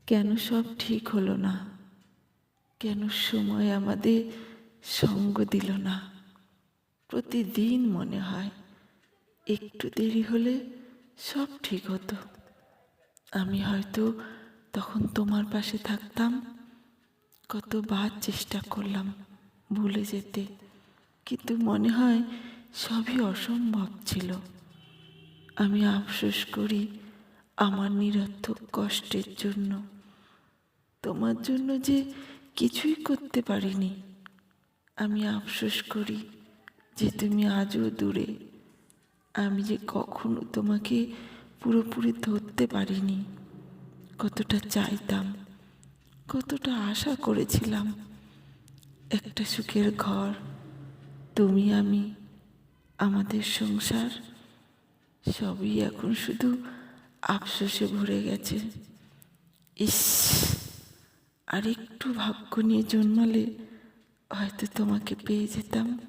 কেন সব ঠিক হলো না? কেন সময় আমাদের সঙ্গ দিল না? প্রতিদিন মনে হয় একটু দেরি হলে সব ঠিক হতো। আমি হয়তো তখন তোমার পাশে থাকতাম। কতবার চেষ্টা করলাম ভুলে যেতে, কিন্তু মনে হয় সবই অসম্ভব ছিল। আমি আফসোস করি আমার নিরর্থক কষ্টের জন্য, তোমার জন্য যে কিছুই করতে পারিনি। আমি আফসোস করি যে তুমি আজও দূরে। আমি যে কখনো তোমাকে পুরোপুরি ধরতে পারিনি। কতটা চাইতাম, কতটা আশা করেছিলাম, একটা সুখের ঘর, তুমি আমি, আমাদের সংসার, সবই এখন শুধু আফসোসে ভরে গেছে। ইস, আর একটু ভাগ্য নিয়ে জন্মালে হয়তো তোমাকে পেয়ে যেতাম।